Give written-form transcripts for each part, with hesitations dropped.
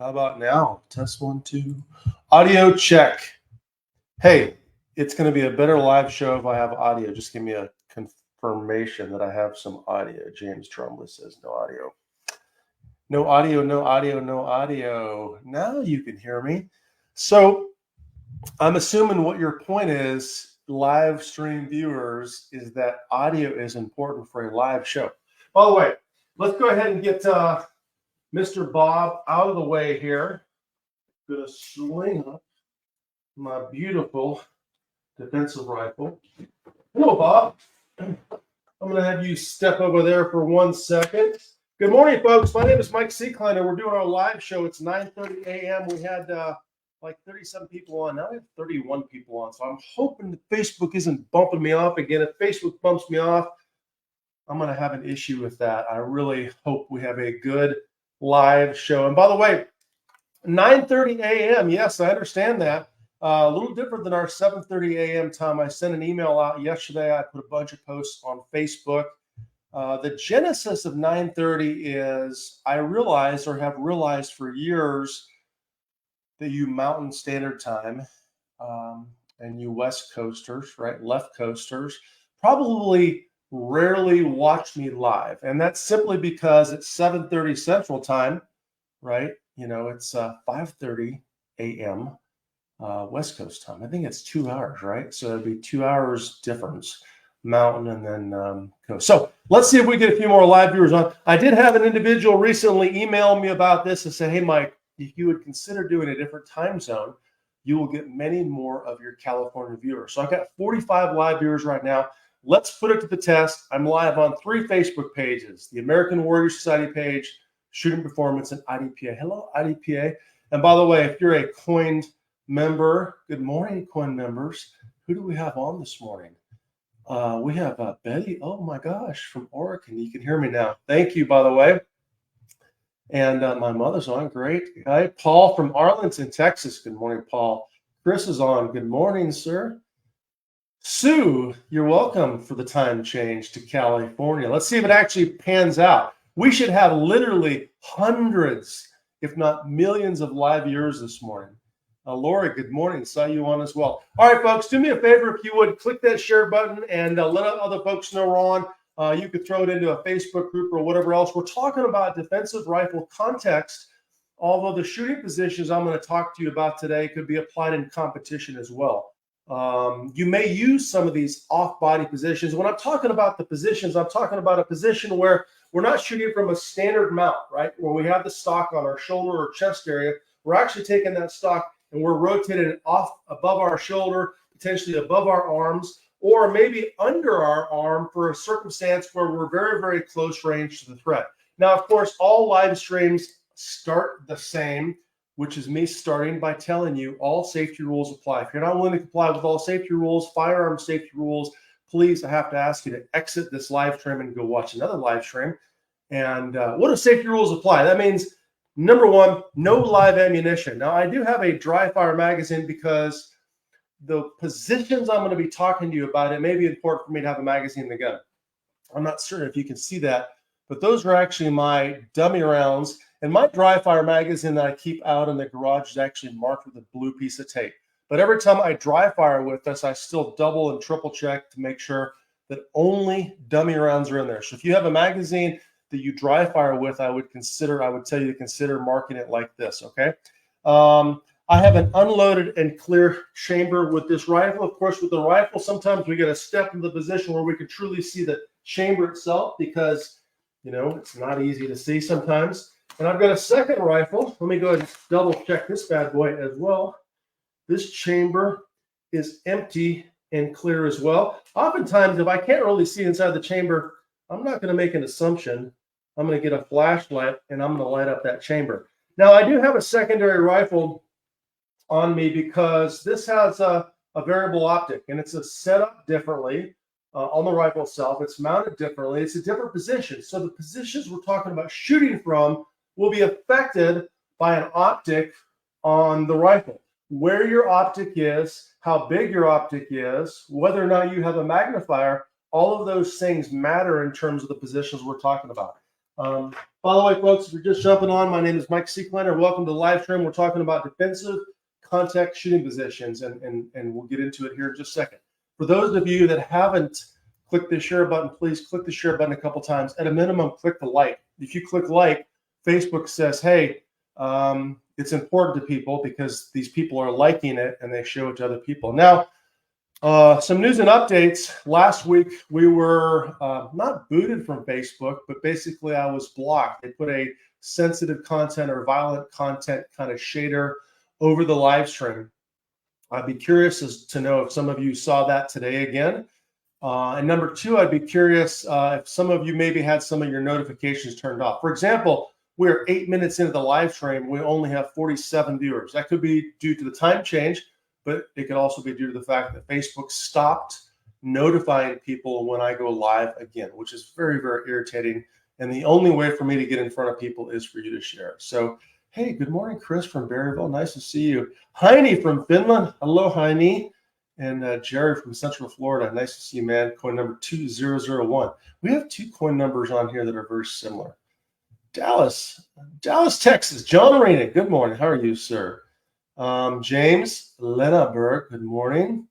How about now? Test 1, 2. Audio check. Hey, it's going to be a better live show if I have audio. Just give me a confirmation that I have some audio. James Trumley says no audio. No audio, no audio, no audio. Now you can hear me. So I'm assuming what your point is, live stream viewers, is that audio is important for a live show. By the way, let's go ahead and get Mr. Bob out of the way here. Gonna sling up my beautiful defensive rifle. Hello, Bob. I'm gonna have you step over there for 1 second. Good morning, folks. My name is Mike Seekleiner. We're doing our live show. It's 9:30 a.m. We had like 37 people on. Now we have 31 people on. So I'm hoping that Facebook isn't bumping me off again. If Facebook bumps me off, I'm gonna have an issue with that. I really hope we have a good live show. And by the way, 9:30 a.m. Yes, I understand that. A little different than our 7:30 a.m. time. I sent an email out yesterday. I put a bunch of posts on Facebook. The genesis of 9:30 is I realized or have realized for years that you Mountain Standard Time and you West Coasters, right, left coasters, probably rarely watch me live. And that's simply because it's 7:30 Central Time, right? You know, it's 5:30 a.m. West Coast time. I think it's 2 hours, right? So it'd be 2 hours difference, Mountain and then Coast. So let's see if we get a few more live viewers on. I did have an individual recently email me about this and say, hey, Mike, if you would consider doing a different time zone, you will get many more of your California viewers. So I've got 45 live viewers right now. Let's put it to the test. I'm live on 3 Facebook pages, the American Warrior Society page, Shooting Performance, and IDPA. Hello, IDPA. And by the way, if you're a coined member, good morning, coin members. Who do we have on this morning? We have Betty. Oh my gosh, from Oregon. You can hear me now. Thank you, by the way. And my mother's on. Great. Hi, Paul from Arlington, Texas. Good morning, Paul. Chris is on. Good morning, sir. Sue, you're welcome for the time change to California. Let's see if it actually pans out. We should have literally hundreds, if not millions, of live viewers this morning. Laura, good morning. Saw you on as well. All right, folks, do me a favor if you would click that share button and let other folks know we're on. You could throw it into a Facebook group or whatever else. We're talking about defensive rifle context, although the shooting positions I'm going to talk to you about today could be applied in competition as well. You may use some of these off-body positions. When I'm talking about the positions, I'm talking about a position where we're not shooting from a standard mount, right? Where we have the stock on our shoulder or chest area. We're actually taking that stock and we're rotating it off above our shoulder, potentially above our arms, or maybe under our arm for a circumstance where we're very, very close range to the threat. Now, of course, all live streams start the same, which is me starting by telling you all safety rules apply. If you're not willing to comply with all safety rules, firearm safety rules, please, I have to ask you to exit this live stream and go watch another live stream. And what do safety rules apply? That means, number one, no live ammunition. Now, I do have a dry fire magazine because the positions I'm going to be talking to you about, it may be important for me to have a magazine in the gun. I'm not certain if you can see that, but those are actually my dummy rounds. And my dry fire magazine that I keep out in the garage is actually marked with a blue piece of tape. But every time I dry fire with this, I still double and triple check to make sure that only dummy rounds are in there. So if you have a magazine that you dry fire with, I would tell you to consider marking it like this, okay? I have an unloaded and clear chamber with this rifle. Of course, with the rifle, sometimes we got to step into the position where we can truly see the chamber itself because, you know, it's not easy to see sometimes. And I've got a second rifle. Let me go ahead and double check this bad boy as well. This chamber is empty and clear as well. Oftentimes, if I can't really see inside the chamber, I'm not going to make an assumption. I'm going to get a flashlight and I'm going to light up that chamber. Now, I do have a secondary rifle on me because this has a variable optic and it's set up differently on the rifle itself. It's mounted differently. It's a different position. So the positions we're talking about shooting from will be affected by an optic on the rifle. Where your optic is, how big your optic is, whether or not you have a magnifier, all of those things matter in terms of the positions we're talking about. By the way, folks, if you're just jumping on, my name is Mike Seeklander. Welcome to the live stream. We're talking about defensive contact shooting positions, and we'll get into it here in just a second. For those of you that haven't clicked the share button, please click the share button a couple times. At a minimum, click the like. If you click like, Facebook says, hey, it's important to people because these people are liking it and they show it to other people. Now, some news and updates. Last week, we were not booted from Facebook, but basically I was blocked. They put a sensitive content or violent content kind of shader over the live stream. I'd be curious as to know if some of you saw that today again. And number two, I'd be curious if some of you maybe had some of your notifications turned off. For example, we're 8 minutes into the live stream. We only have 47 viewers. That could be due to the time change, but it could also be due to the fact that Facebook stopped notifying people when I go live again, which is very, very irritating. And the only way for me to get in front of people is for you to share. So, hey, good morning, Chris from Berryville. Nice to see you. Heine from Finland. Hello, Heine. And Jerry from Central Florida. Nice to see you, man. Coin number 2001. We have two coin numbers on here that are very similar. Dallas, Texas. John Arena. Good morning. How are you, sir? James Lenaberg, good morning.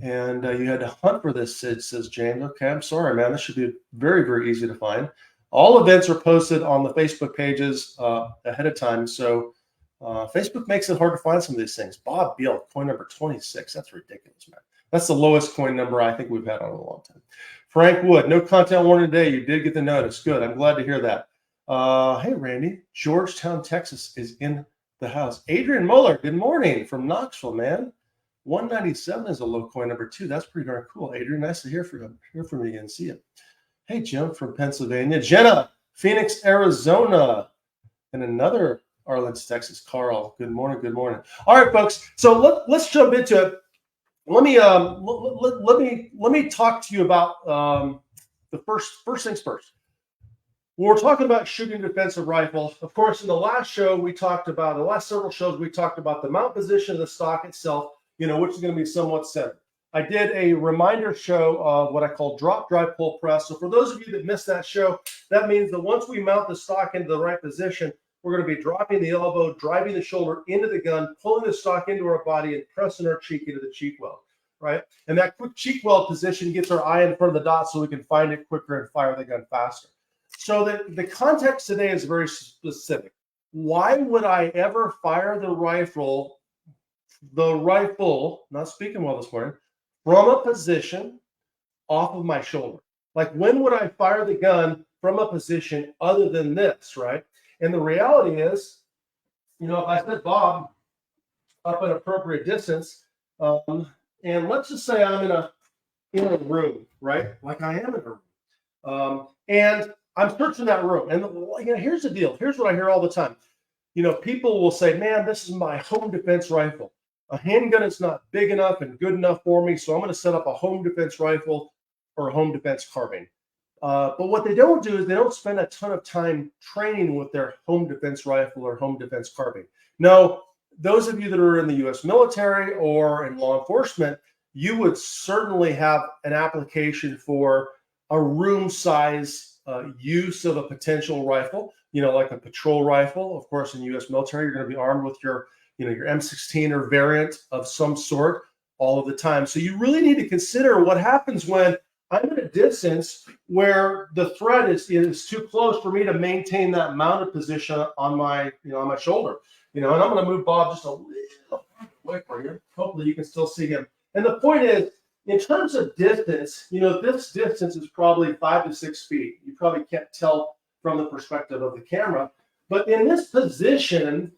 And you had to hunt for this, Sid, says James. Okay, I'm sorry, man. This should be very, very easy to find. All events are posted on the Facebook pages ahead of time. So Facebook makes it hard to find some of these things. Bob Beal, coin number 26. That's ridiculous, man. That's the lowest coin number I think we've had on a long time. Frank Wood, no content warning today. You did get the notice. Good. I'm glad to hear that. Hey, Randy. Georgetown, Texas is in the house. Adrian Muller, good morning from Knoxville, man. 197 is a low coin number 2. That's pretty darn cool. Adrian, nice to hear from you again. See you. Hey, Jim from Pennsylvania. Jenna, Phoenix, Arizona. And another Arlington, Texas. Carl, good morning. Good morning. All right, folks. So let's jump into it. Let me talk to you about the first things first. When we're talking about shooting defensive rifle, of course, in the last several shows, we talked about the mount position of the stock itself, which is going to be somewhat centered. I did a reminder show of what I call drop, drive, pull, press. So for those of you that missed that show, that means that once we mount the stock into the right position, we're going to be dropping the elbow, driving the shoulder into the gun, pulling the stock into our body, and pressing our cheek into the cheek weld, right? And that quick cheek weld position gets our eye in front of the dot so we can find it quicker and fire the gun faster. So the context today is very specific. Why would I ever fire the rifle, not speaking well this morning, from a position off of my shoulder? Like, when would I fire the gun from a position other than this, right? And the reality is, if I set Bob up an appropriate distance, and let's just say I'm in a room, right? Like I am in a room. And I'm searching that room. And here's the deal. Here's what I hear all the time. People will say, man, this is my home defense rifle. A handgun is not big enough and good enough for me, so I'm going to set up a home defense rifle or a home defense carbine. But what they don't do is they don't spend a ton of time training with their home defense rifle or home defense carbine. Now, those of you that are in the U.S. military or in law enforcement, you would certainly have an application for a room size use of a potential rifle, like a patrol rifle. Of course, in the U.S. military, you're going to be armed with your M16 or variant of some sort all of the time. So you really need to consider what happens when I'm at a distance where the threat is too close for me to maintain that mounted position on my shoulder. And I'm going to move Bob just a little away from here. Hopefully you can still see him. And the point is, in terms of distance, this distance is probably 5 to 6 feet. You probably can't tell from the perspective of the camera. But in this position,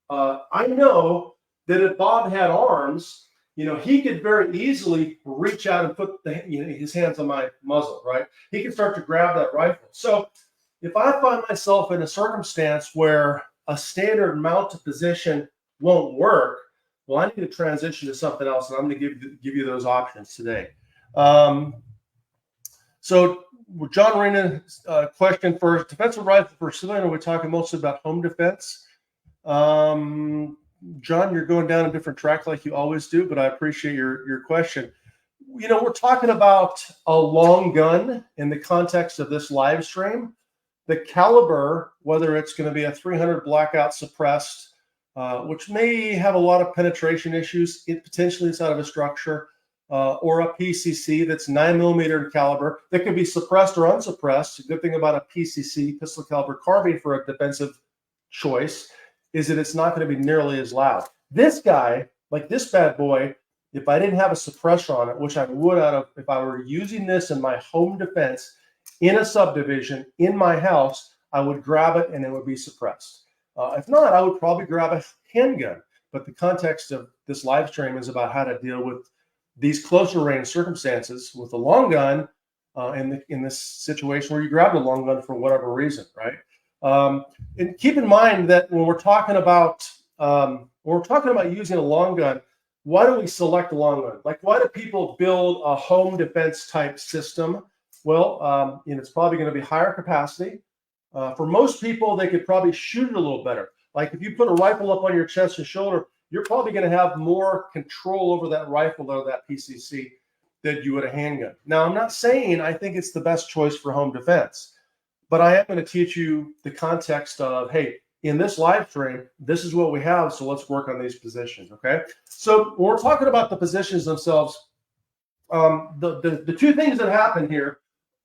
I know that if Bob had arms, he could very easily reach out and put his hands on my muzzle, right? He can start to grab that rifle. So if I find myself in a circumstance where a standard mounted position won't work, well, I need to transition to something else, and I'm going to give you those options today. So John Rena's question first: defensive rifle for civilian. Are we talking mostly about home defense? John, you're going down a different track like you always do, but I appreciate your question. We're talking about a long gun in the context of this live stream. the caliber, whether it's going to be a 300 blackout suppressed, which may have a lot of penetration issues, potentially inside of a structure, or a PCC that's 9mm in caliber that can be suppressed or unsuppressed. The good thing about a PCC, pistol caliber carbine, for a defensive choice is that it's not going to be nearly as loud. This guy, like this bad boy, if I didn't have a suppressor on it, which I would if I were using this in my home defense in a subdivision in my house, I would grab it and it would be suppressed. If not, I would probably grab a handgun. But the context of this live stream is about how to deal with these closer range circumstances with a long gun in this situation where you grab a long gun for whatever reason, right? And keep in mind that when we're talking about using a long gun, why do we select a long gun? Like, why do people build a home defense type system? Well, it's probably going to be higher capacity. For most people, they could probably shoot it a little better. Like if you put a rifle up on your chest and shoulder, you're probably going to have more control over that rifle or that PCC than you would a handgun. Now, I'm not saying I think it's the best choice for home defense, but I am going to teach you the context of, hey, in this live stream, this is what we have, so let's work on these positions, okay? So when we're talking about the positions themselves, the two things that happen here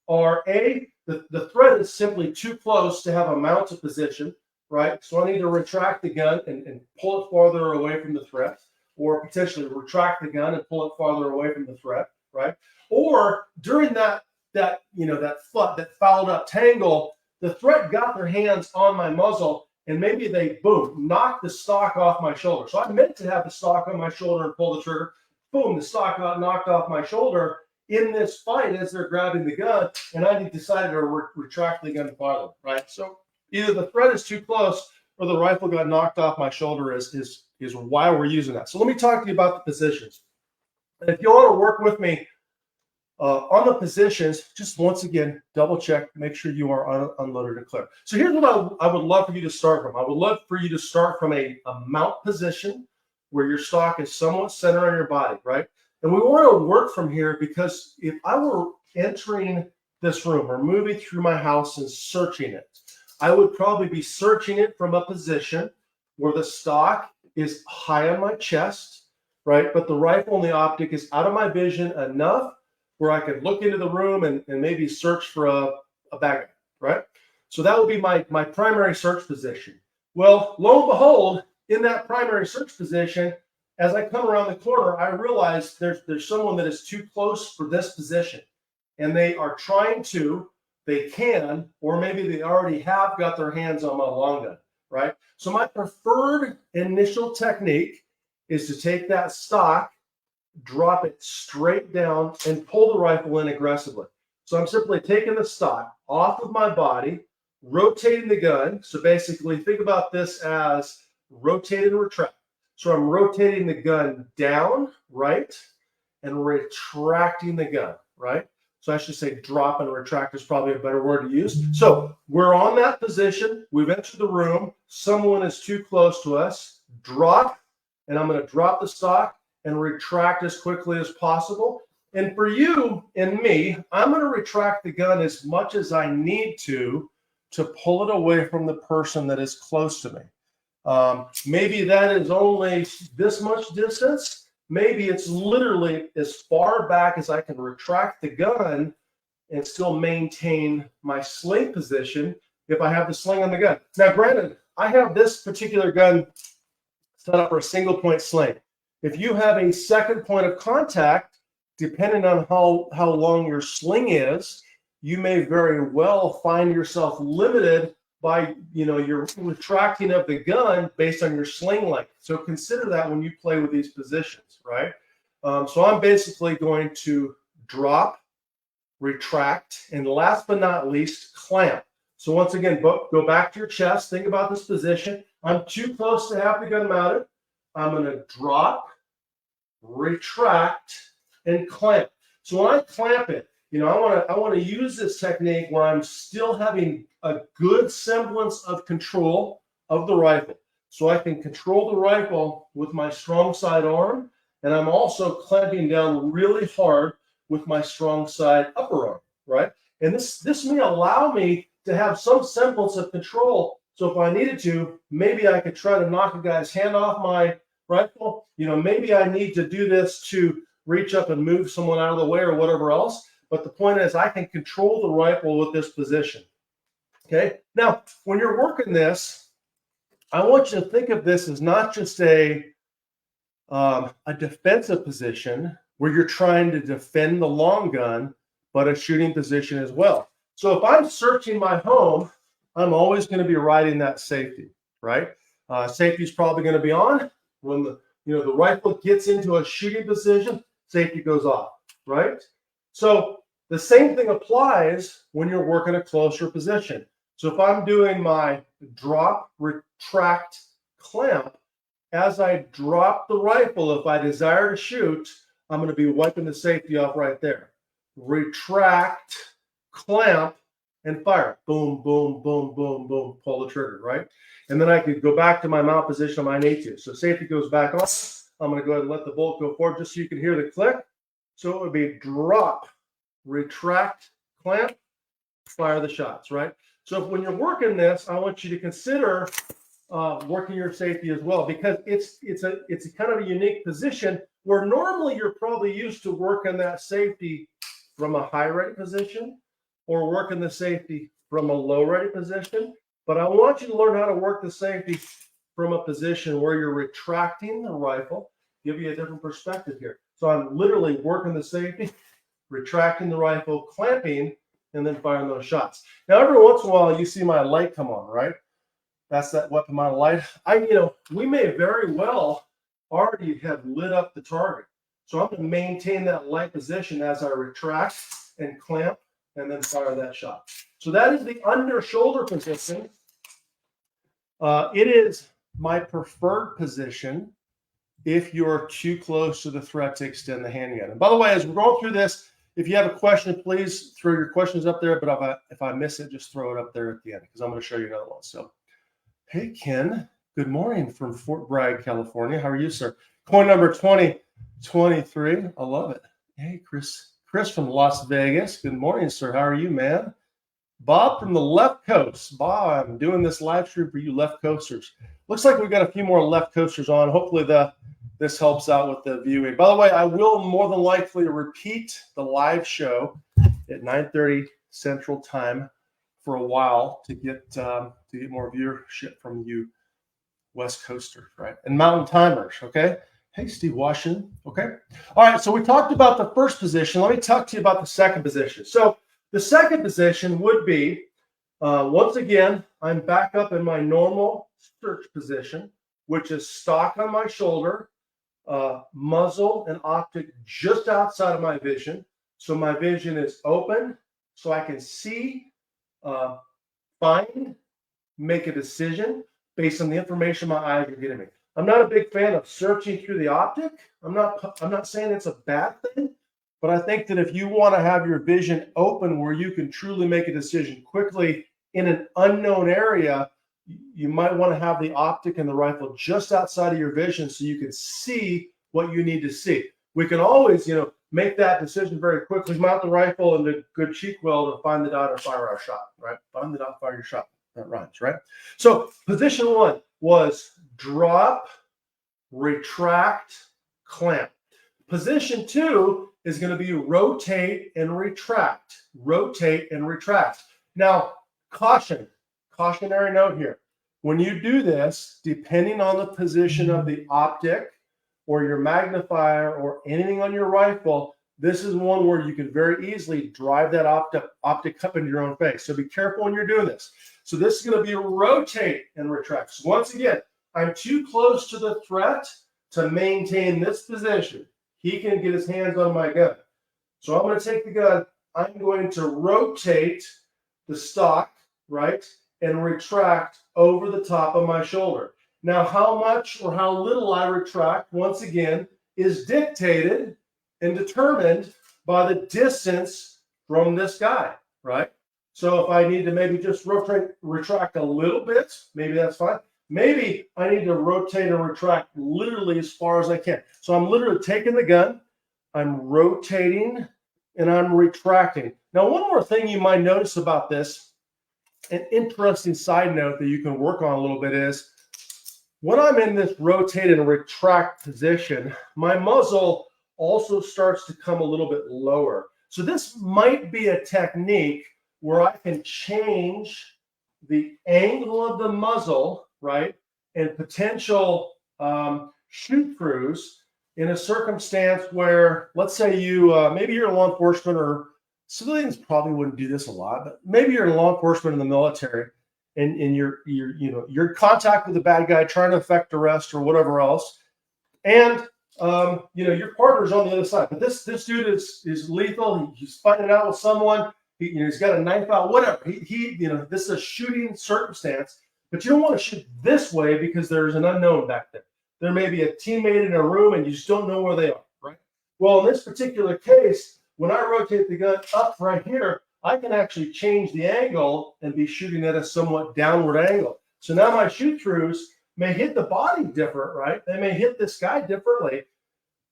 are, A, the thread is simply too close to have a mounted position, right? So I need to retract the gun and pull it farther away from the thread, or potentially retract the gun and pull it farther away from the thread, right? Or during that fouled up tangle, the threat got their hands on my muzzle and maybe they, boom, knocked the stock off my shoulder. So I meant to have the stock on my shoulder and pull the trigger. Boom, the stock got knocked off my shoulder in this fight as they're grabbing the gun, and I decided to retract the gun farther, right? So either the thread is too close or the rifle got knocked off my shoulder is why we're using that. So let me talk to you about the positions. And if you want to work with me on the positions, just once again, double check, make sure you are unloaded and clear. So here's what I would love for you to start from. I would love for you to start from a mount position where your stock is somewhat centered on your body, right? And we want to work from here because if I were entering this room or moving through my house and searching it, I would probably be searching it from a position where the stock is high on my chest, right? But the rifle and the optic is out of my vision enough where I could look into the room and maybe search for a bag, right? So that would be my primary search position. Well, lo and behold, in that primary search position, as I come around the corner, I realize there's someone that is too close for this position. And they are trying to, they can, or maybe they already have got their hands on my long gun, right? So my preferred initial technique is to take that stock, drop it straight down, and pull the rifle in aggressively. So I'm simply taking the stock off of my body, rotating the gun. So basically think about this as rotate and retract. So I'm rotating the gun down, right, and retracting the gun, right? So I should say drop and retract is probably a better word to use. So we're on that position. We've entered the room. Someone is too close to us. Drop, and I'm going to drop the stock and retract as quickly as possible. And for you and me, I'm going to retract the gun as much as I need to pull it away from the person that is close to me. Maybe that is only this much distance. Maybe it's literally as far back as I can retract the gun and still maintain my sling position if I have the sling on the gun. Now, granted, I have this particular gun set up for a single point sling. If you have a second point of contact, depending on how long your sling is, you may very well find yourself limited by your retracting of the gun based on your sling length. So consider that when you play with these positions, right? So I'm basically going to drop, retract, and last but not least, clamp. So once again, go back to your chest. Think about this position. I'm too close to have the gun mounted. I'm going to drop, retract, and clamp. So when I clamp it, I want to use this technique where I'm still having a good semblance of control of the rifle. So I can control the rifle with my strong side arm, and I'm also clamping down really hard with my strong side upper arm, right? And this may allow me to have some semblance of control. So if I needed to, maybe I could try to knock a guy's hand off my rifle. Maybe I need to do this to reach up and move someone out of the way or whatever else. But the point is, I can control the rifle with this position. Okay. Now, when you're working this, I want you to think of this as not just a defensive position where you're trying to defend the long gun, but a shooting position as well. So if I'm searching my home, I'm always going to be riding that safety, right? Safety is probably going to be on when the rifle gets into a shooting position. Safety goes off, right? So the same thing applies when you're working a closer position. So if I'm doing my drop, retract, clamp, as I drop the rifle, if I desire to shoot, I'm going to be wiping the safety off right there. Retract, clamp, and fire. Boom, boom, boom, boom, boom. Pull the trigger, right? And then I could go back to my mount position if I need to. So safety goes back on. I'm going to go ahead and let the bolt go forward just so you can hear the click. So it would be drop, retract, clamp, fire the shots, right? So when you're working this, I want you to consider working your safety as well, because it's a kind of a unique position where normally you're probably used to working that safety from a high ready position or working the safety from a low ready position. But I want you to learn how to work the safety from a position where you're retracting the rifle. Give you a different perspective here. So I'm literally working the safety, retracting the rifle, clamping, and then firing those shots. Now, every once in a while, you see my light come on, right? That's that weapon mount light. We may very well already have lit up the target. So I'm going to maintain that light position as I retract and clamp and then fire that shot. So that is the under shoulder position. It is my preferred position if you're too close to the threat to extend the handgun. And by the way, as we're going through this, if you have a question, please throw your questions up there. But if I miss it, just throw it up there at the end, because I'm going to show you another one. So, hey, Ken, good morning from Fort Bragg, California. How are you, sir? Coin number 2023. I love it. Hey, Chris from Las Vegas. Good morning, sir. How are you, man? Bob from the left coast. Bob, I'm doing this live stream for you left coasters. Looks like we've got a few more left coasters on. Hopefully this helps out with the viewing. By the way, I will more than likely repeat the live show at 9:30 Central Time for a while to get more viewership from you West Coasters, right? And Mountain Timers, okay? Hey, Steve Washington, okay? All right, so we talked about the first position. Let me talk to you about the second position. So the second position would be, once again, I'm back up in my normal search position, which is stock on my shoulder, muzzle and optic just outside of my vision. So my vision is open, so I can see, find, make a decision based on the information my eyes are giving me. I'm not a big fan of searching through the optic. I'm not saying it's a bad thing, but I think that if you want to have your vision open where you can truly make a decision quickly in an unknown area, you might want to have the optic and the rifle just outside of your vision so you can see what you need to see. We can always, make that decision very quickly, mount the rifle and a good cheek weld and find the dot or fire our shot, right? Find the dot, fire your shot. That rhymes, right? So position one was drop, retract, clamp. Position two is going to be rotate and retract. Rotate and retract. Now, cautionary note here. When you do this, depending on the position of the optic or your magnifier or anything on your rifle, this is one where you can very easily drive that optic up into your own face. So be careful when you're doing this. So this is going to be rotate and retract. So once again, I'm too close to the threat to maintain this position. He can get his hands on my gun. So I'm going to take the gun. I'm going to rotate the stock, right, and retract over the top of my shoulder. Now, how much or how little I retract, once again, is dictated and determined by the distance from this guy, right? So if I need to maybe just retract a little bit, maybe that's fine. Maybe I need to rotate and retract literally as far as I can. So I'm literally taking the gun, I'm rotating, and I'm retracting. Now, one more thing you might notice about this an interesting side note that you can work on a little bit is when I'm in this rotate and retract position, my muzzle also starts to come a little bit lower. So this might be a technique where I can change the angle of the muzzle, right, and potential shoot throughs in a circumstance where, let's say you, maybe you're in law enforcement, or civilians probably wouldn't do this a lot, but maybe you're in law enforcement in the military, and you're in contact with a bad guy trying to effect arrest or whatever else, and your partner's on the other side, but this dude is lethal. He's fighting it out with someone. He's got a knife out, whatever. This is a shooting circumstance, but you don't want to shoot this way because there's an unknown back there. There may be a teammate in a room and you just don't know where they are, right? Well, in this particular case, when I rotate the gun up right here, I can actually change the angle and be shooting at a somewhat downward angle. So now my shoot throughs may hit the body different, right? They may hit this guy differently,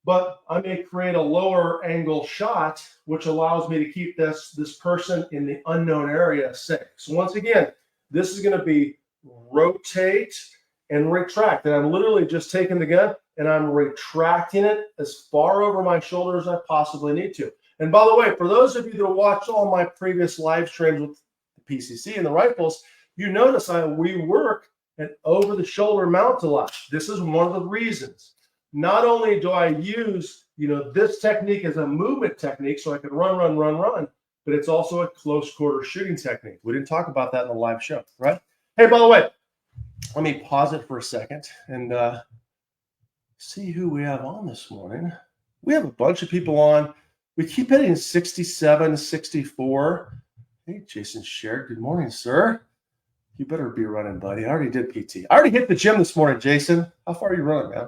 but I may create a lower angle shot, which allows me to keep this person in the unknown area safe. So once again, this is going to be rotate and retract. And I'm literally just taking the gun and I'm retracting it as far over my shoulder as I possibly need to. And by the way, for those of you that watched all my previous live streams with the PCC and the rifles, you notice we work an over-the-shoulder mount a lot. This is one of the reasons. Not only do I use, this technique as a movement technique, so I can run, but it's also a close quarter shooting technique. We didn't talk about that in the live show, right? Hey, by the way, let me pause it for a second and see who we have on this morning. We have a bunch of people on. We keep hitting 67, 64. Hey, Jason Shared. Good morning, sir. You better be running, buddy. I already did PT. I already hit the gym this morning, Jason. How far are you running, man?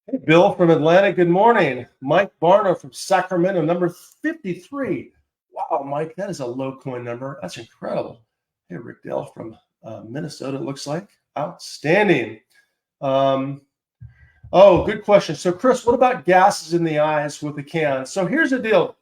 Hey, Bill from Atlanta. Good morning. Mike Barno from Sacramento, number 53. Wow, Mike, that is a low coin number. That's incredible. Hey, Rick Dale from Minnesota, it looks like. Outstanding. Good question. So, Chris, what about gases in the eyes with the can? So here's the deal.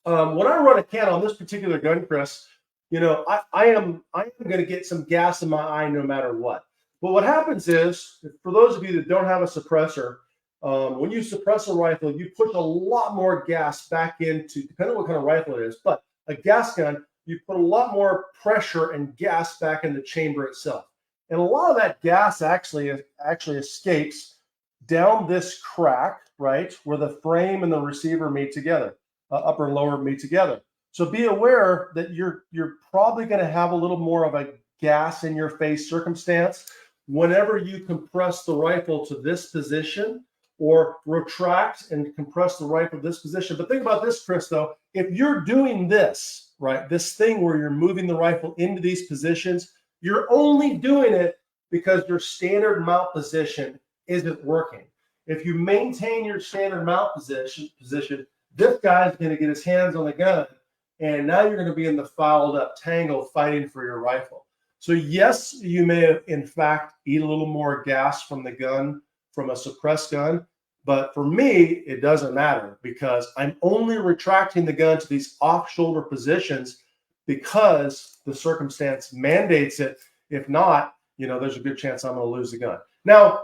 When I run a can on this particular gun, Chris, I am going to get some gas in my eye no matter what. But what happens is, for those of you that don't have a suppressor, when you suppress a rifle, you put a lot more gas back into, depending on what kind of rifle it is, but a gas gun, you put a lot more pressure and gas back in the chamber itself. And a lot of that gas actually escapes down this crack, right, where the frame and the receiver meet together, upper and lower meet together. So be aware that you're probably going to have a little more of a gas in your face circumstance whenever you compress the rifle to this position or retract and compress the rifle to this position. But think about this, Chris, though. If you're doing this, right, this thing where you're moving the rifle into these positions, you're only doing it because your standard mount position isn't working. If you maintain your standard mount position, this guy's going to get his hands on the gun, and now you're going to be in the fouled up tangle fighting for your rifle. So yes, you may in fact eat a little more gas from the gun, from a suppressed gun, but for me, it doesn't matter because I'm only retracting the gun to these off-shoulder positions because the circumstance mandates it. If not, there's a good chance I'm going to lose the gun. Now,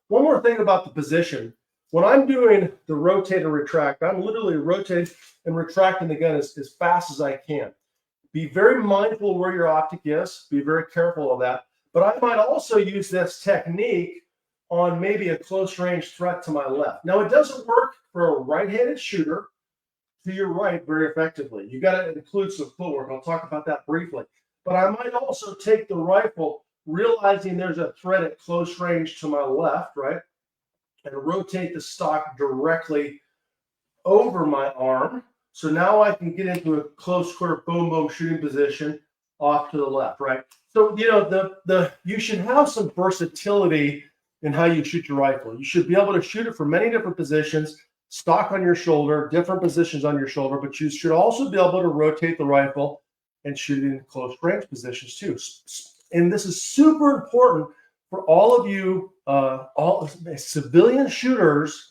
one more thing about the position. When I'm doing the rotate and retract, I'm literally rotating and retracting the gun as fast as I can. Be very mindful where your optic is. Be very careful of that. But I might also use this technique on maybe a close range threat to my left. Now, it doesn't work for a right-handed shooter to your right very effectively. You got to include some footwork. I'll talk about that briefly. But I might also take the rifle, realizing there's a threat at close range to my left, right? And rotate the stock directly over my arm. So now I can get into a close quarter boom boom shooting position off to the left, right? So you should have some versatility in how you shoot your rifle. You should be able to shoot it from many different positions, stock on your shoulder, different positions on your shoulder, but you should also be able to rotate the rifle and shoot it in close range positions too. And this is super important for all of you, all civilian shooters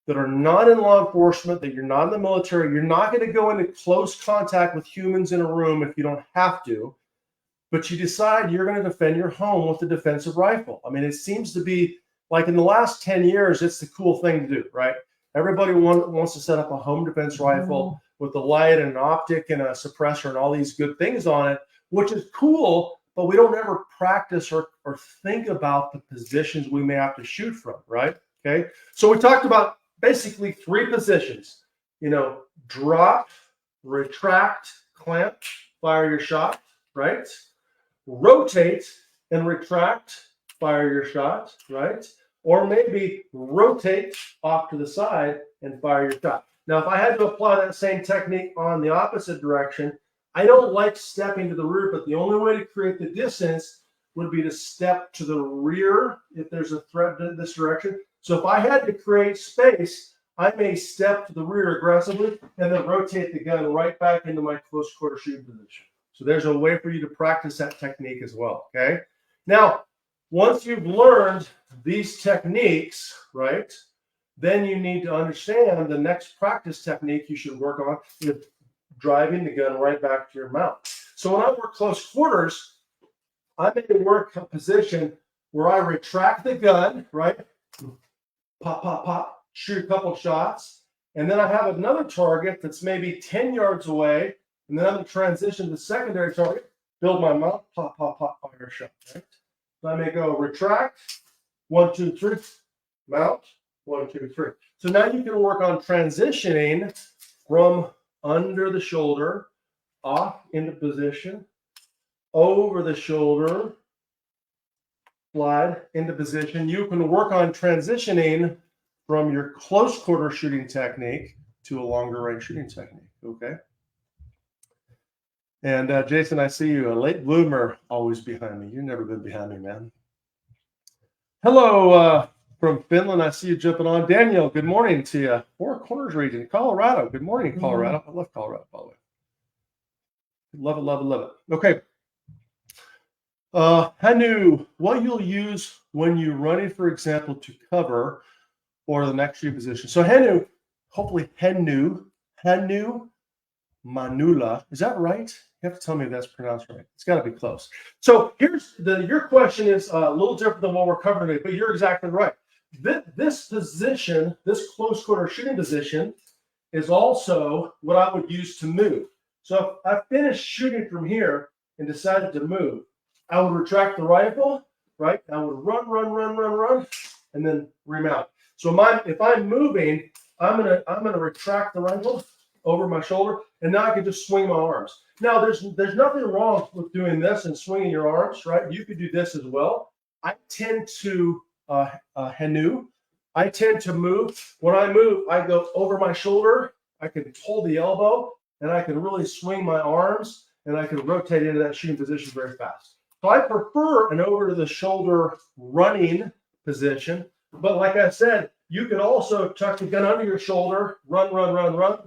that are not in law enforcement, that you're not in the military. You're not going to go into close contact with humans in a room if you don't have to. but you decide you're going to defend your home with a defensive rifle. I mean, it seems to be like in the last 10 years, it's the cool thing to do, right? Everybody wants to set up a home defense rifle with a light and an optic and a suppressor and all these good things on it, which is cool, but we don't ever practice or think about the positions we may have to shoot from, right? Okay, so we talked about basically 3 positions, drop, retract, clamp, fire your shot, right? Rotate and retract, fire your shot, right? Or maybe rotate off to the side and fire your shot. Now, if I had to apply that same technique on the opposite direction, I don't like stepping to the rear, but the only way to create the distance would be to step to the rear if there's a threat in this direction. So if I had to create space, I may step to the rear aggressively and then rotate the gun right back into my close quarter shooting position. So there's a way for you to practice that technique as well, okay? Now, once you've learned these techniques, right, then you need to understand the next practice technique you should work on is driving the gun right back to your mount. So when I work close quarters, I may work a position where I retract the gun, right, pop, pop, pop, shoot a couple shots, and then I have another target that's maybe 10 yards away, and then I'm going to transition to the secondary target, build my mount, pop, pop, pop, fire a shot, right? So I may go retract, 1, 2, 3, mount, 1, 2, 3. So now you can work on transitioning from under the shoulder, off into position, over the shoulder, slide into position. You can work on transitioning from your close quarter shooting technique to a longer range shooting technique, okay? And Jason, I see you, a late bloomer, always behind me. You've never been behind me, man. Hello from Finland. I see you jumping on. Daniel, good morning to you. Four Corners region, Colorado. Good morning, Colorado. I love Colorado, by the way. Love it, love it, love it. Okay. Henu, what you'll use when you're running, for example, to cover or the next shooting position. So Henu, hopefully Henu Manula. Is that right? You have to tell me if that's pronounced right. It's got to be close. So here's your question is a little different than what we're covering today, but you're exactly right. This position, this close quarter shooting position, is also what I would use to move. So if I finished shooting from here and decided to move, I would retract the rifle, right? I would run, and then remount. So if I'm moving, I'm gonna retract the rifle over my shoulder, and now I can just swing my arms. Now, there's nothing wrong with doing this and swinging your arms, right? You could do this as well. I tend to Henu. I tend to move. When I move, I go over my shoulder. I can hold the elbow, and I can really swing my arms, and I can rotate into that shooting position very fast. So I prefer an over to the shoulder running position. But like I said, you can also tuck the gun under your shoulder, run,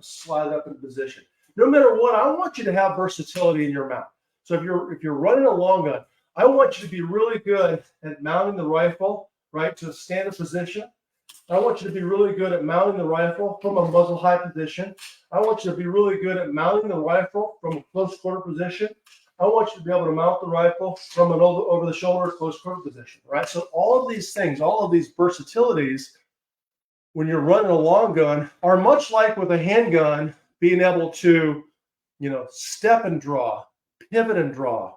slide up into position. No matter what, I want you to have versatility in your mount. So if you're running a long gun, I want you to be really good at mounting the rifle, right, to a standard position. I want you to be really good at mounting the rifle from a muzzle high position. I want you to be really good at mounting the rifle from a close quarter position. I want you to be able to mount the rifle from an over the shoulder close quarter position, right? So all of these things, all of these versatilities, when you're running a long gun, are much like with a handgun, being able to, step and draw, pivot and draw,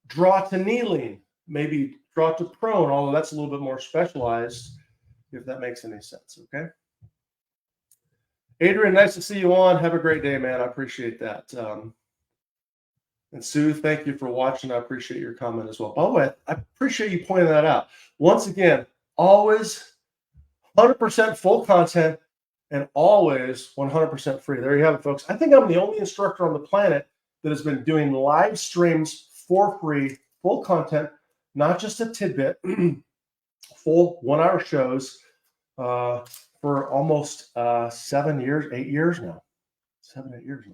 draw to kneeling, maybe draw to prone, although that's a little bit more specialized, if that makes any sense, okay? Adrian, nice to see you on. Have a great day, man. I appreciate that. And Sue, thank you for watching. I appreciate your comment as well. By the way, I appreciate you pointing that out. Once again, always 100% full content and always 100% free. There you have it, folks. I think I'm the only instructor on the planet that has been doing live streams for free, full content, not just a tidbit, full 1-hour shows for almost 7 years, 8 years now. 7, 8 years now.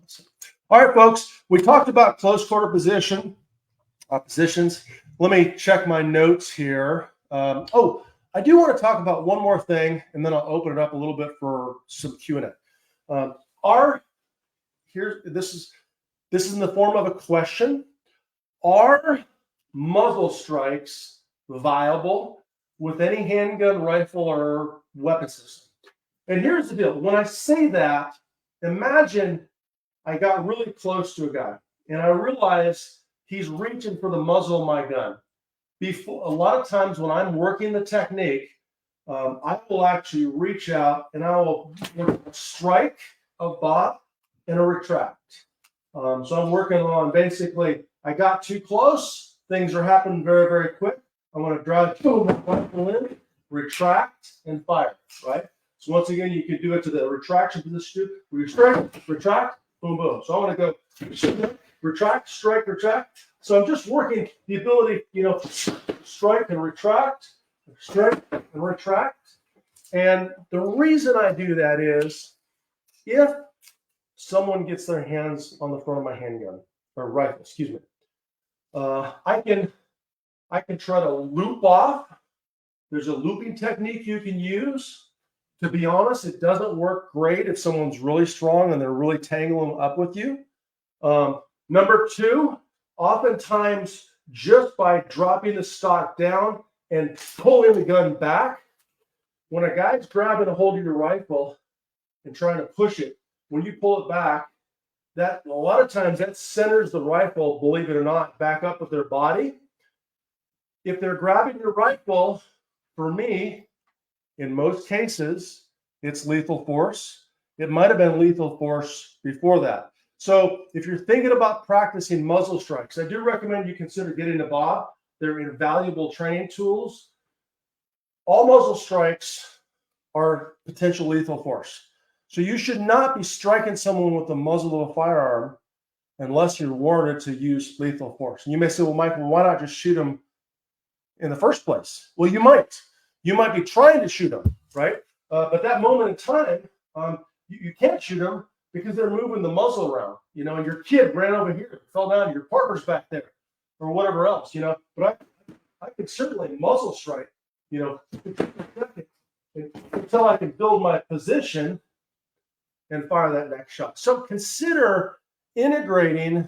All right, folks, we talked about close quarter positions. Let me check my notes here. I do want to talk about one more thing, and then I'll open it up a little bit for some Q&A. This is in the form of a question. Are muzzle strikes viable with any handgun, rifle, or weapon system? And here's the deal. When I say that, imagine I got really close to a guy and I realize he's reaching for the muzzle of my gun. A lot of times when I'm working the technique, I will actually reach out and I will strike a bob and a retract. So I'm working on basically, I got too close. Things are happening very, very quick. I want to drive, boom, rifle in, retract, and fire, right? So once again, you can do it to the retraction position, retract, boom, boom. So I want to go retract, strike, retract. So I'm just working the ability, strike and retract, strike and retract. And the reason I do that is if someone gets their hands on the front of my handgun or rifle, excuse me, I can try to loop off. There's a looping technique you can use. To be honest, it doesn't work great if someone's really strong and they're really tangling up with you. Number two, oftentimes just by dropping the stock down and pulling the gun back, when a guy's grabbing a hold of your rifle and trying to push it, when you pull it back, that a lot of times that centers the rifle, believe it or not, back up with their body. If they're grabbing your rifle, for me, in most cases, it's lethal force. It might have been lethal force before that. So if you're thinking about practicing muzzle strikes, I do recommend you consider getting a bob. They're invaluable training tools. All muzzle strikes are potential lethal force. So you should not be striking someone with the muzzle of a firearm unless you're warranted to use lethal force. And you may say, well, Michael, why not just shoot them in the first place? Well, you might. You might be trying to shoot them, right? But that moment in time, you can't shoot them because they're moving the muzzle around, and your kid ran over here, fell down, your partner's back there, or whatever else, But I could certainly muzzle strike, until I can build my position and fire that next shot. So consider integrating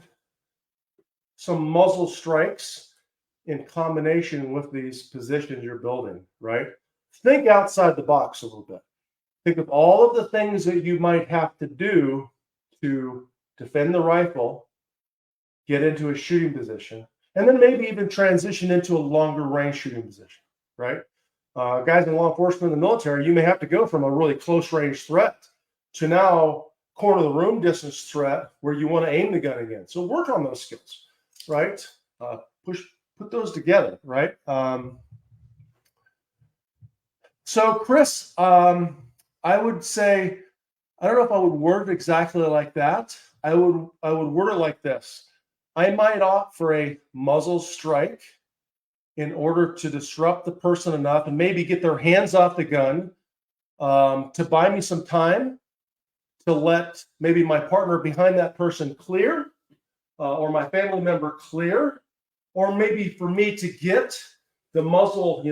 some muzzle strikes in combination with these positions you're building, right? Think outside the box a little bit. Think of all of the things that you might have to do to defend the rifle, get into a shooting position, and then maybe even transition into a longer range shooting position, right? Guys in law enforcement and the military, you may have to go from a really close range threat to now corner the room distance threat where you want to aim the gun again. So work on those skills, right? Put those together, right? So Chris, I would say, I don't know if I would word it exactly like that. I would word it like this. I might opt for a muzzle strike in order to disrupt the person enough and maybe get their hands off the gun to buy me some time to let maybe my partner behind that person clear or my family member clear, or maybe for me to get the muzzle,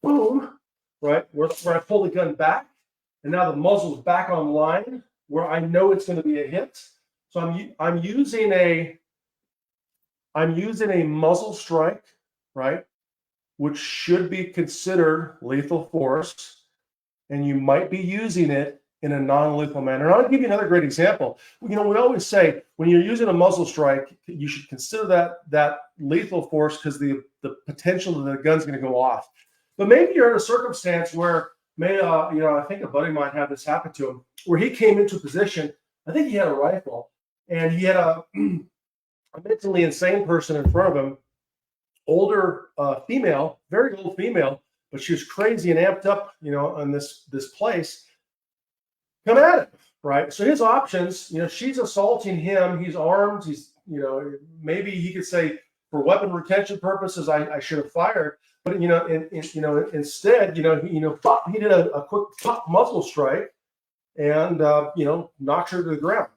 boom, right, where I pull the gun back and now the muzzle is back online where I know it's going to be a hit. So I'm using a muzzle strike, right, which should be considered lethal force, and you might be using it in a non-lethal manner. And I'll give you another great example. We always say when you're using a muzzle strike, you should consider that lethal force because the potential that the gun's going to go off. But maybe you're in a circumstance where, I think a buddy might have this happen to him, where he came into a position, I think he had a rifle, and he had a mentally insane person in front of him, older female, very old female, but she was crazy and amped up, on this place. Come at it, right? So his options, she's assaulting him. He's armed. He's, maybe he could say for weapon retention purposes, I should have fired. But instead, he did a quick pop muzzle strike and knocked her to the ground.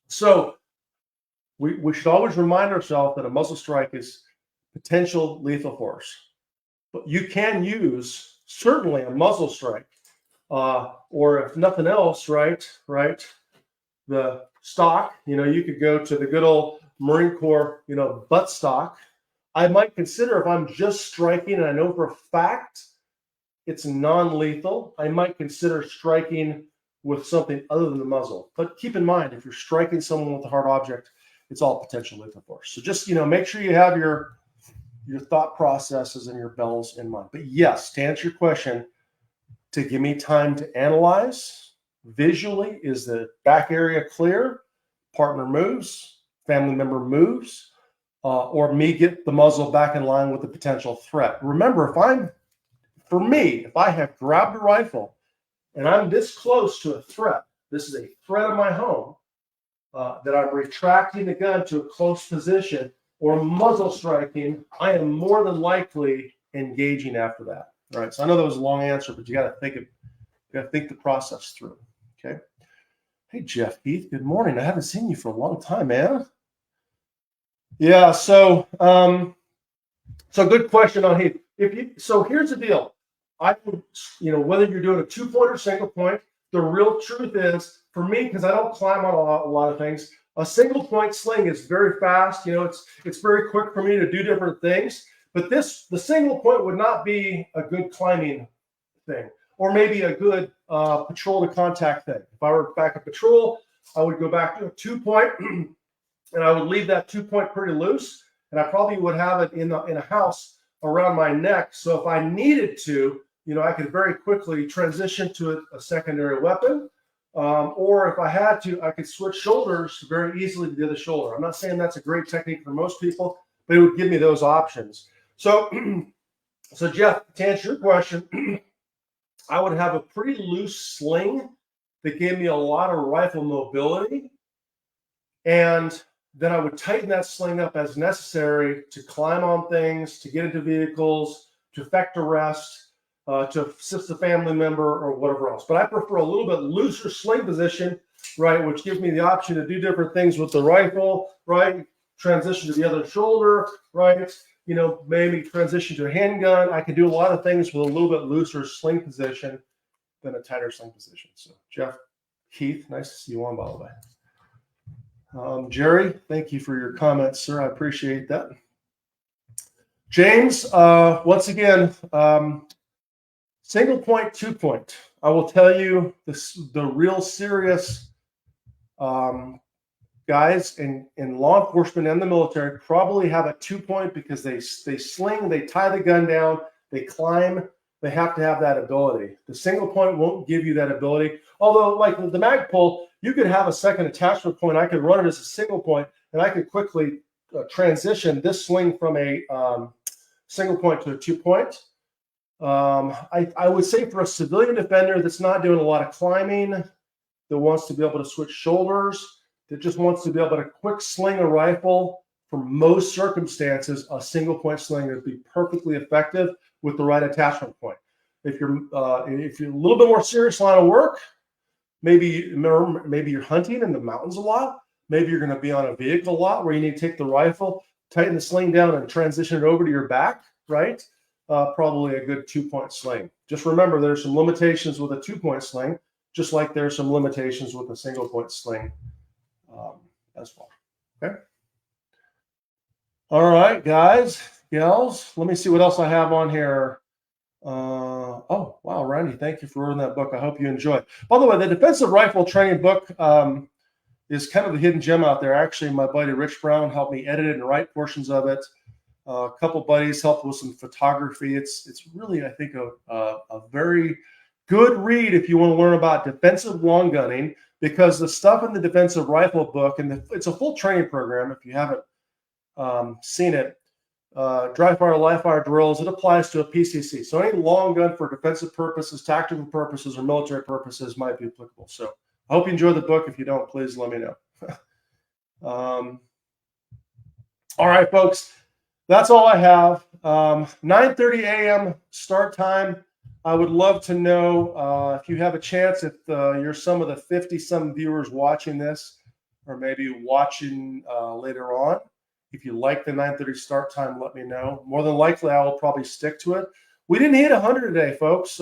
So we should always remind ourselves that a muzzle strike is potential lethal force. But you can use certainly a muzzle strike. Or if nothing else, right, the stock, you could go to the good old Marine Corps, butt stock, I might consider, if I'm just striking and I know for a fact it's non-lethal, I might consider striking with something other than the muzzle. But keep in mind, if you're striking someone with a hard object, it's all potential lethal force. So just, make sure you have your thought processes and your bells in mind. But yes, to answer your question, to give me time to analyze visually, is the back area clear? Partner moves, family member moves, or me get the muzzle back in line with the potential threat. Remember, if I have grabbed a rifle and I'm this close to a threat, this is a threat of my home, that I'm retracting the gun to a close position or muzzle striking, I am more than likely engaging after that. All right. So I know that was a long answer, but you got to think the process through. Okay. Hey, Jeff Heath, good morning. I haven't seen you for a long time, man. Yeah. So good question on Heath. So here's the deal. I would, whether you're doing a 2-point or single point, the real truth is, for me, because I don't climb on a lot of things, a single point sling is very fast. It's very quick for me to do different things. But the single point would not be a good climbing thing, or maybe a good patrol to contact thing. If I were back at patrol, I would go back to a 2-point, and I would leave that 2-point pretty loose, and I probably would have it in a house around my neck. So if I needed to, I could very quickly transition to a secondary weapon. Or if I had to, I could switch shoulders very easily to the other shoulder. I'm not saying that's a great technique for most people, but it would give me those options. So Jeff, to answer your question, I would have a pretty loose sling that gave me a lot of rifle mobility. And then I would tighten that sling up as necessary to climb on things, to get into vehicles, to effect arrest, to assist a family member or whatever else. But I prefer a little bit looser sling position, right, which gives me the option to do different things with the rifle, right, transition to the other shoulder, right, maybe transition to a handgun. I can do a lot of things with a little bit looser sling position than a tighter sling position. So Jeff Heath, nice to see you on, by the way. Jerry, thank you for your comments, sir. I appreciate that. James, once again, single point, 2-point. I will tell you the real serious guys in law enforcement and the military probably have a 2-point because they sling, they tie the gun down, they climb. They have to have that ability. The single point won't give you that ability. Although, like the Magpul, you could have a second attachment point. I could run it as a single point, and I could quickly transition this sling from a single point to a 2-point. I would say for a civilian defender that's not doing a lot of climbing, that wants to be able to switch shoulders, that just wants to be able to quick sling a rifle, for most circumstances, a single point sling would be perfectly effective with the right attachment point. If you're a little bit more serious line of work, maybe you're hunting in the mountains a lot, maybe you're going to be on a vehicle a lot where you need to take the rifle, tighten the sling down, and transition it over to your back, right? Probably a good 2-point sling. Just remember, there's some limitations with a 2-point sling, just like there's some limitations with a single point sling as well. Okay. All right, guys, gals. Let me see what else I have on here. Oh, wow, Randy, thank you for reading that book. I hope you enjoy it. By the way, the defensive rifle training book is kind of the hidden gem out there. Actually, my buddy Rich Brown helped me edit it and write portions of it. A couple buddies helped with some photography. It's really, I think, a very good read if you want to learn about defensive long gunning, because the stuff in the defensive rifle book, and it's a full training program if you haven't seen it, dry fire, live fire drills, it applies to a PCC. So any long gun for defensive purposes, tactical purposes, or military purposes might be applicable. So I hope you enjoy the book. If you don't, please let me know. All right, folks. That's all I have. 9:30 a.m. start time. I would love to know if you have a chance, if you're some of the 50-some viewers watching this, or maybe watching later on. If you like the 9:30 start time, let me know. More than likely, I will probably stick to it. We didn't hit 100 today, folks,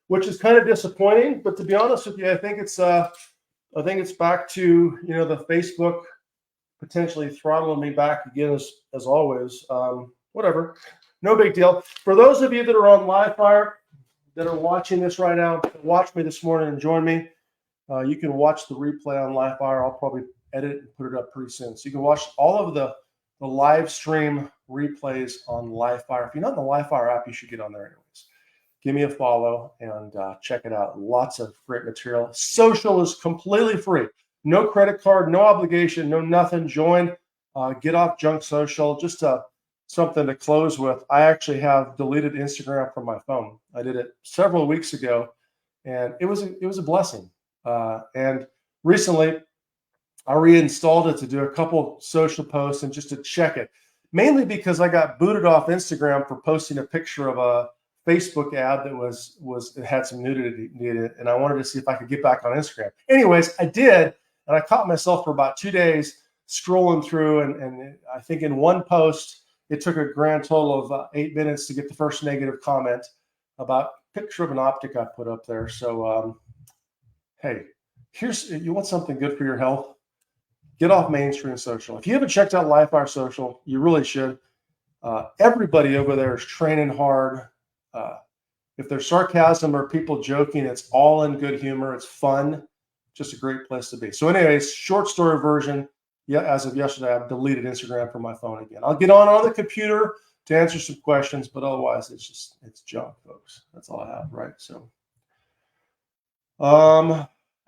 which is kind of disappointing. But to be honest with you, I think it's back to the Facebook potentially throttling me back again as always. Whatever, no big deal. For those of you that are on Livefire that are watching this right now, watch me this morning and join me. You can watch the replay on Livefire. I'll probably edit it and put it up pretty soon. So you can watch all of the live stream replays on Livefire. If you're not in the Livefire app, you should get on there anyways. Give me a follow and check it out. Lots of great material. Social is completely free. No credit card, no obligation, no nothing. Join. Get off junk social. Just something to close with. I actually have deleted Instagram from my phone. I did it several weeks ago, and it was a blessing. And recently, I reinstalled it to do a couple social posts and just to check it, mainly because I got booted off Instagram for posting a picture of a Facebook ad that it had some nudity in it, and I wanted to see if I could get back on Instagram. Anyways, I did, and I caught myself for about 2 days scrolling through, and I think in one post, it took a grand total of 8 minutes to get the first negative comment about a picture of an optic I put up there. So, hey, you want something good for your health? Get off mainstream social. If you haven't checked out Livefire Social, you really should. Everybody over there is training hard. If there's sarcasm or people joking, it's all in good humor. It's fun. Just a great place to be. So anyways, short story version. Yeah, as of yesterday, I've deleted Instagram from my phone again. I'll get on the computer to answer some questions, but otherwise it's junk, folks. That's all I have, right? So,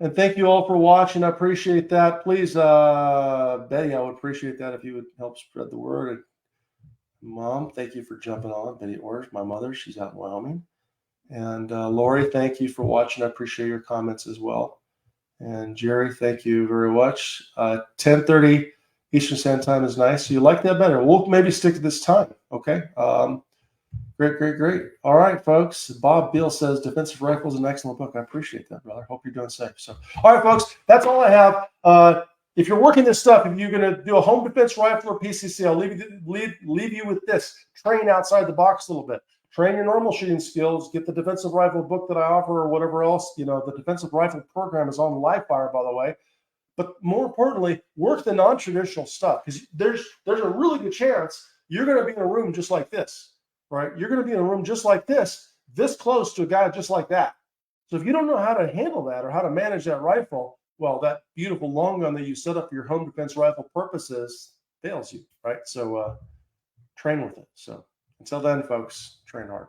and thank you all for watching. I appreciate that. Please, Betty, I would appreciate that if you would help spread the word. Mom, thank you for jumping on. Betty Orrs, my mother, she's out in Wyoming. And Lori, thank you for watching. I appreciate your comments as well. And Jerry, thank you very much. 10:30 Eastern Standard Time is nice. So you like that better? We'll maybe stick to this time. Okay. Great. All right, folks. Bob Beal says Defensive Rifle is an excellent book. I appreciate that, brother. Hope you're doing safe. So, all right, folks, that's all I have. If you're working this stuff, if you're going to do a home defense rifle or PCC, I'll leave you with this. Train outside the box a little bit. Train your normal shooting skills. Get the defensive rifle book that I offer or whatever else. The defensive rifle program is on Livefire, by the way. But more importantly, work the non-traditional stuff, because there's a really good chance you're going to be in a room just like this, right? You're going to be in a room just like this close to a guy just like that. So if you don't know how to handle that or how to manage that rifle, well, that beautiful long gun that you set up for your home defense rifle purposes fails you, right? So train with it. So until then, folks, train hard.